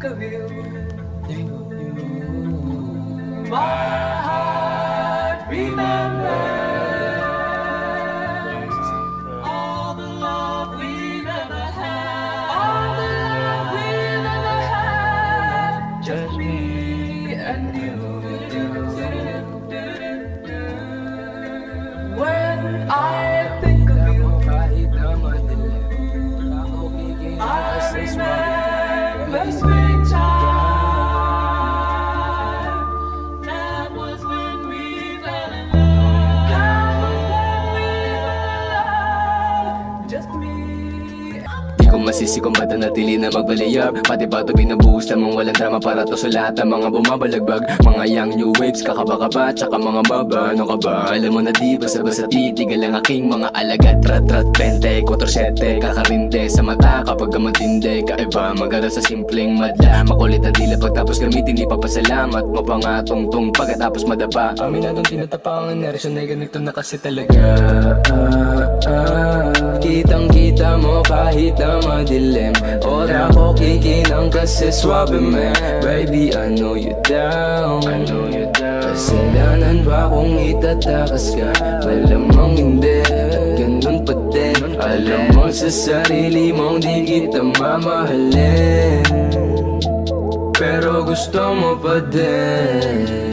think of you, my heart remembers all the love we've ever had, all the love we've ever had, just me and you. When I think of you, I remember springtime. That was when we fell in love. That was when we fell in love. Just me. Di ko masisi kung ba't natili na magbaliyab. Pati ba ito binubuhos lamang walang drama para to sa lahat ng mga bumabalagbag. Mga young new waves, kakaba-kaba, tsaka mga baba. Ano ka ba? Alam mo na di basta-basta titigal ang aking mga alagat. Rat-rat, 24/7, kakarinde sa mata kapag matindi. Kaiba, magara sa simpleng madla. Makulit ang dila pagtapos gamitin, di papasalamat mo pa nga tungtong pagkatapos madapa. Aminadong tinatapang ang reaksyon ay ganito na kasi talaga. Kitang-kita mo kahit na madilim. Ora ko kikinang kasi swabe man. Baby, I know you down. Kasalanan ba kung itatakas ka? Malamang hindi, ganun pa din. Alam mo sa sarili mong di kita mamahalin, pero gusto mo pa din.